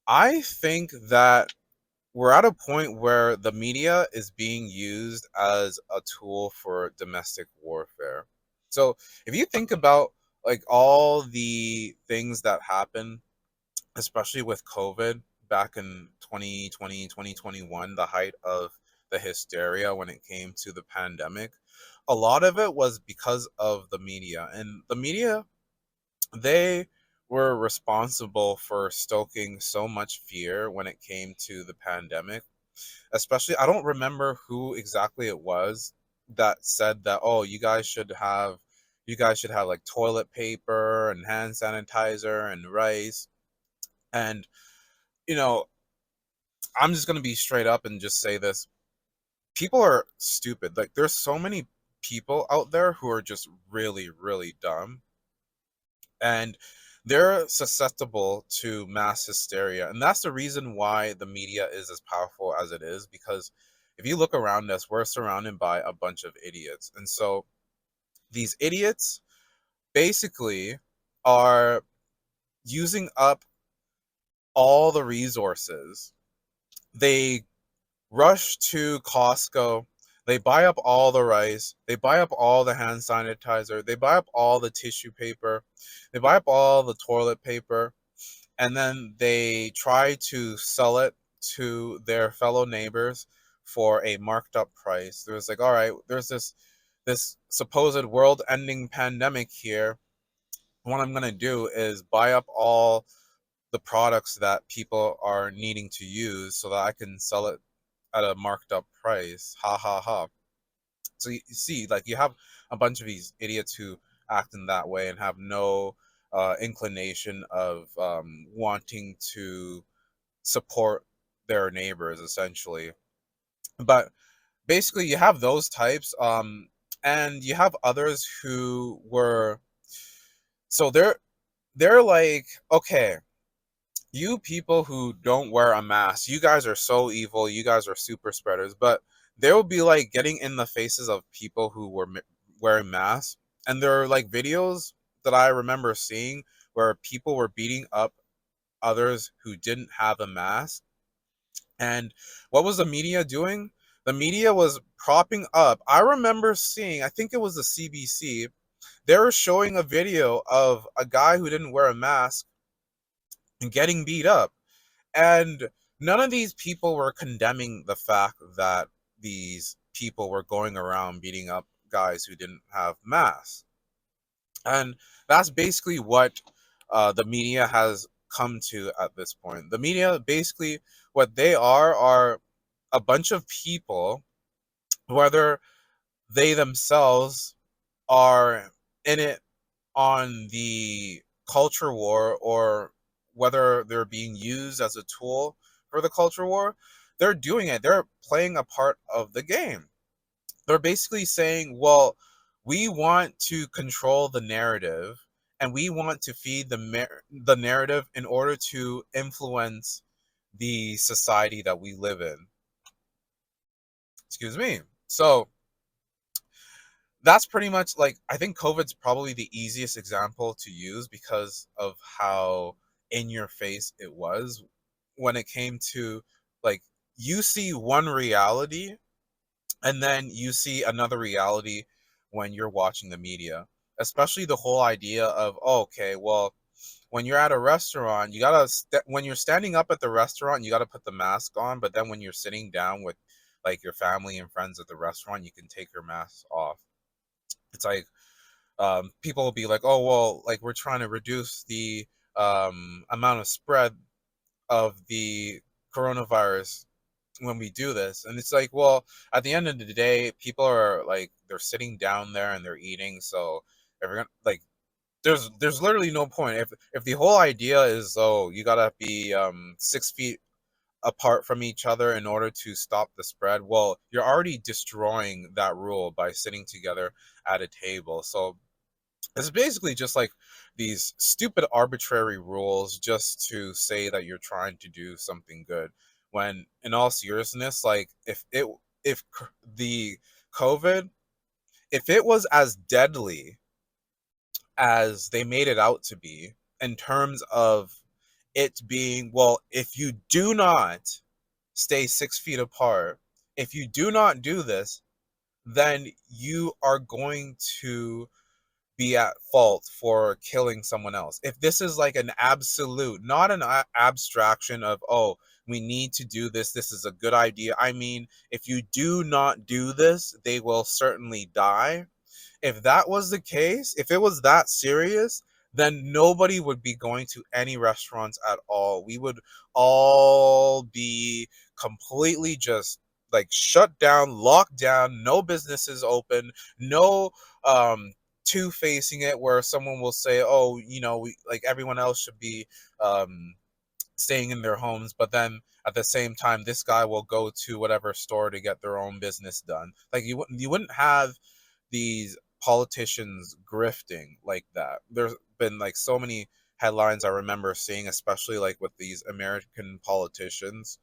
I think that we're at a point where the media is being used as a tool for domestic warfare. So if you think about like all the things that happen, especially with COVID back in 2020, 2021, the height of the hysteria when it came to the pandemic, a lot of it was because of the media. And the media, they were responsible for stoking so much fear when it came to the pandemic. Especially, I don't remember who exactly it was that said that, oh, you guys should have like toilet paper and hand sanitizer and rice. And you know, I'm just gonna be straight up and just say this. People are stupid. Like there's so many people out there who are just really, really dumb, and they're susceptible to mass hysteria. And that's the reason why the media is as powerful as it is, because if you look around us, we're surrounded by a bunch of idiots. And so these idiots basically are using up all the resources. They rush to Costco. They buy up all the rice. They buy up all the hand sanitizer. They buy up all the tissue paper. They buy up all the toilet paper. And then they try to sell it to their fellow neighbors for a marked up price. There's like, all right, there's this supposed world ending pandemic here. What I'm going to do is buy up all the products that people are needing to use so that I can sell it at a marked up price. Ha ha ha. So you see, like you have a bunch of these idiots who act in that way and have no inclination of wanting to support their neighbors, essentially. But basically, you have those types, and you have others who were so they're like, okay, you people who don't wear a mask, you guys are so evil. You guys are super spreaders. But they will be like getting in the faces of people who were wearing masks. And there are like videos that I remember seeing where people were beating up others who didn't have a mask. And what was the media doing? The media was propping up. I remember seeing, I think it was the CBC, they were showing a video of a guy who didn't wear a mask and getting beat up. And none of these people were condemning the fact that these people were going around beating up guys who didn't have masks. And that's basically what the media has come to at this point. The media, basically, what they are a bunch of people, whether they themselves are in it on the culture war or whether they're being used as a tool for the culture war, they're doing it. They're playing a part of the game. They're basically saying, well, we want to control the narrative and we want to feed the narrative in order to influence the society that we live in. Excuse me. So that's pretty much like, I think COVID's probably the easiest example to use because of how in your face it was when it came to like, you see one reality and then you see another reality when you're watching the media, especially the whole idea of, oh, okay, well, when you're at a restaurant, you gotta when you're standing up at the restaurant, you gotta put the mask on, but then when you're sitting down with like your family and friends at the restaurant, you can take your mask off. It's like, people will be like, oh, well, like we're trying to reduce the amount of spread of the coronavirus when we do this. And it's like, well, at the end of the day, people are like, they're sitting down there and they're eating. So everyone, like, there's literally no point. If the whole idea is, oh, you gotta be 6 feet apart from each other in order to stop the spread, well, you're already destroying that rule by sitting together at a table. So it's basically just like these stupid arbitrary rules just to say that you're trying to do something good. When in all seriousness, like if the COVID, if it was as deadly as they made it out to be in terms of it being, well, if you do not stay 6 feet apart, if you do not do this, then you are going to be at fault for killing someone else. If this is like an absolute, not an abstraction of, oh, we need to do this, this is a good idea. I mean, if you do not do this, they will certainly die. If that was the case, if it was that serious, then nobody would be going to any restaurants at all. We would all be completely just like shut down, locked down, no businesses open, no two facing it where someone will say, oh, we, like, everyone else should be um staying in their homes, but then at the same time this guy will go to whatever store to get their own business done. Like, you wouldn't have these politicians grifting like that. There's been like so many headlines I remember seeing, especially like with these American politicians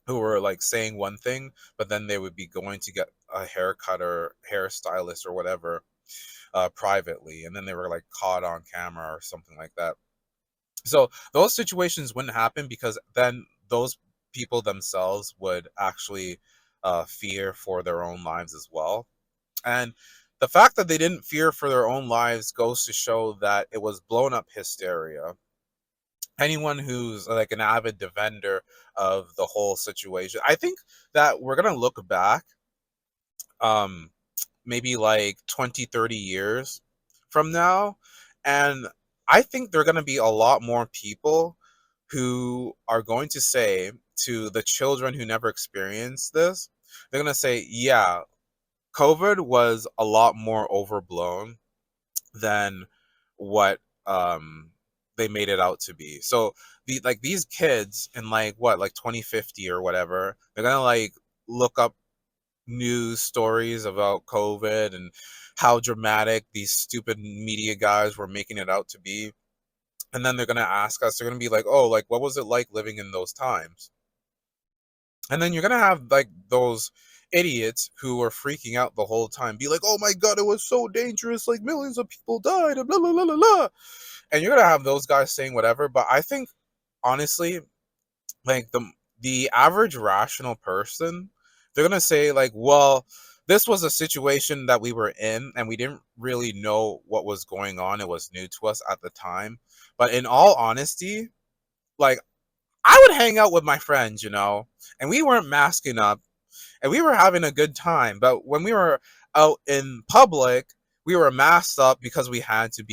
who were like saying one thing, but then they would be going to get a haircut or hairstylist or whatever privately, and then they were like caught on camera or something like that. So those situations wouldn't happen because then those people themselves would actually fear for their own lives as well. And the fact that they didn't fear for their own lives goes to show that it was blown up hysteria. Anyone who's like an avid defender of the whole situation, I think that we're going to look back um maybe like 20, 30 years from now, and I think there are going to be a lot more people who are going to say to the children who never experienced this, they're going to say, yeah, COVID was a lot more overblown than what they made it out to be. So these kids in like what, like 2050 or whatever, they're gonna like look up news stories about COVID and how dramatic these stupid media guys were making it out to be. And then they're gonna ask us, they're gonna be like, oh, like what was it like living in those times? And then you're gonna have like those idiots who were freaking out the whole time, be like, "Oh my god, it was so dangerous! Like millions of people died, and blah blah blah blah blah." And you're gonna have those guys saying whatever. But I think honestly, like the average rational person, they're gonna say like, "Well, this was a situation that we were in, and we didn't really know what was going on. It was new to us at the time." But in all honesty, like, I would hang out with my friends, and we weren't masking up and we were having a good time. But when we were out in public, we were masked up because we had to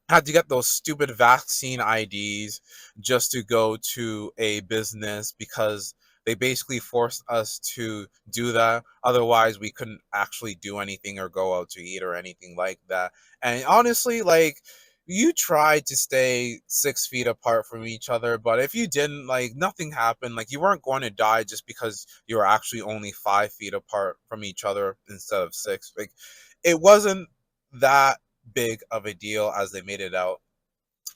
get those stupid vaccine IDs just to go to a business because they basically forced us to do that. Otherwise, we couldn't actually do anything or go out to eat or anything like that. And honestly, like, you tried to stay 6 feet apart from each other, but if you didn't, like, nothing happened. Like, you weren't going to die just because you were actually only 5 feet apart from each other instead of six. Like, it wasn't that big of a deal as they made it out.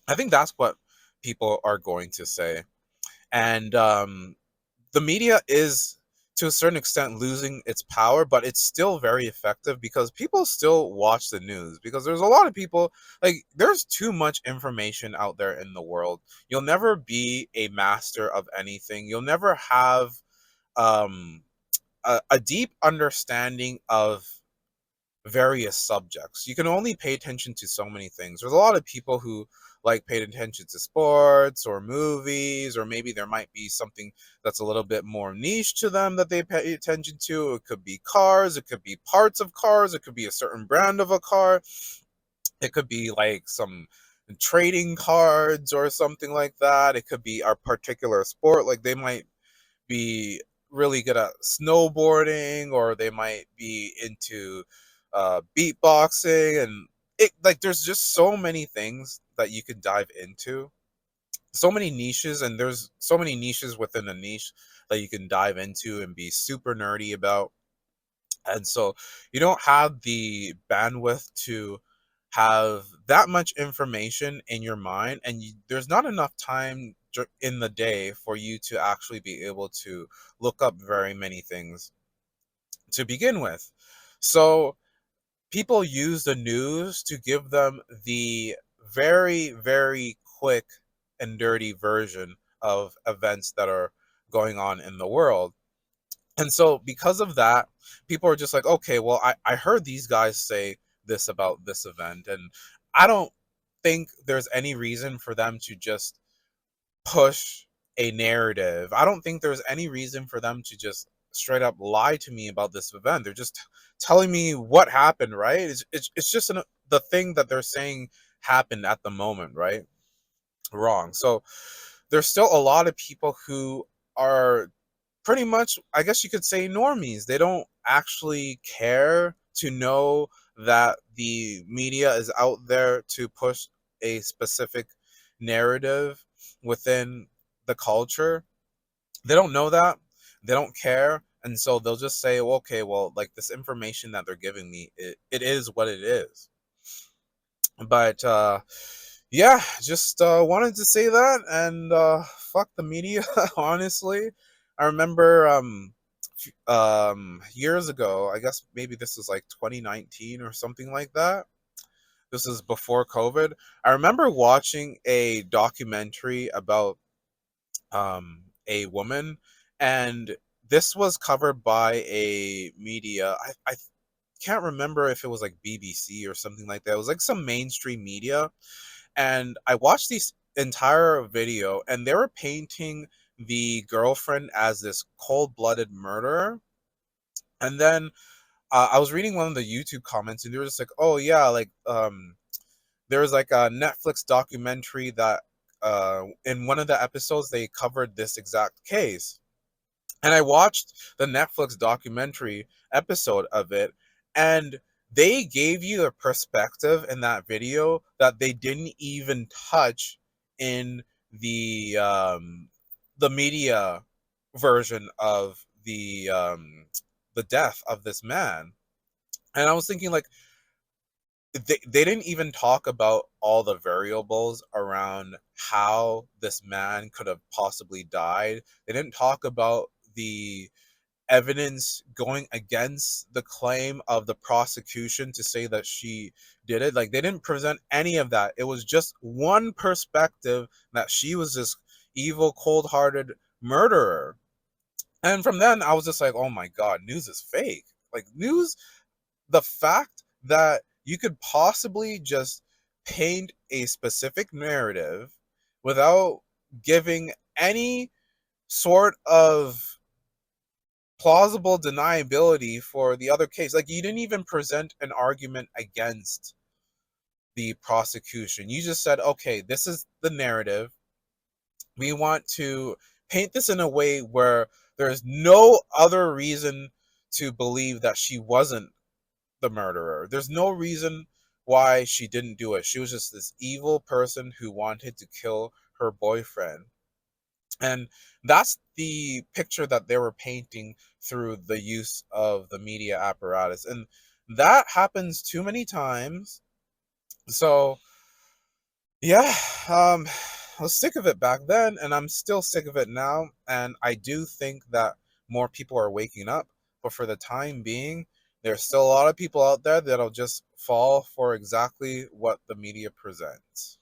I think that's what people are going to say. And the media is, to a certain extent, losing its power, but it's still very effective because people still watch the news. Because there's a lot of people, like, there's too much information out there in the world. You'll never be a master of anything. You'll never have um, a deep understanding of various subjects. You can only pay attention to so many things. There's a lot of people who like paid attention to sports or movies, or maybe there might be something that's a little bit more niche to them that they pay attention to. It could be cars, it could be parts of cars, it could be a certain brand of a car, it could be like some trading cards or something like that. It could be a particular sport, like they might be really good at snowboarding, or they might be into beatboxing, and it, like, there's just so many things that you can dive into, so many niches, and there's so many niches within a niche that you can dive into and be super nerdy about. And so you don't have the bandwidth to have that much information in your mind, and there's not enough time in the day for you to actually be able to look up very many things to begin with. So people use the news to give them the very, very quick and dirty version of events that are going on in the world. And so because of that, people are just like, okay, well, I heard these guys say this about this event, and I don't think there's any reason for them to just push a narrative. I don't think there's any reason for them to just straight up lie to me about this event. They're just telling me what happened, right? It's just the thing that they're saying happened at the moment, right? Wrong. So there's still a lot of people who are pretty much, I guess you could say, normies. They don't actually care to know that the media is out there to push a specific narrative within the culture. They don't know that. They don't care. And so they'll just say, well, okay, well, like this information that they're giving me, it is what it is. But yeah, just wanted to say that, and fuck the media. Honestly, I remember years ago, I guess maybe this was like 2019 or something like that. This is before COVID. I remember watching a documentary about a woman, and this was covered by a media. I can't remember if it was like BBC or something like that. It was like some mainstream media, and I watched this entire video, and they were painting the girlfriend as this cold-blooded murderer. And then I was reading one of the YouTube comments, and they were just like, "Oh yeah, like there was like a Netflix documentary that in one of the episodes they covered this exact case." And I watched the Netflix documentary episode of it, and they gave you a perspective in that video that they didn't even touch in the media version of the death of this man. And I was thinking, like, they didn't even talk about all the variables around how this man could have possibly died. They didn't talk about the evidence going against the claim of the prosecution to say that she did it. Like, they didn't present any of that. It was just one perspective, that she was this evil, cold-hearted murderer. And from then I was just like, oh my god, news is fake. Like, news, the fact that you could possibly just paint a specific narrative without giving any sort of plausible deniability for the other case. Like, you didn't even present an argument against the prosecution. You just said, okay, this is the narrative. We want to paint this in a way where there's no other reason to believe that she wasn't the murderer. There's no reason why she didn't do it. She was just this evil person who wanted to kill her boyfriend. And that's the picture that they were painting through the use of the media apparatus. And that happens too many times. So, yeah, I was sick of it back then, and I'm still sick of it now. And I do think that more people are waking up. But for the time being, there's still a lot of people out there that'll just fall for exactly what the media presents.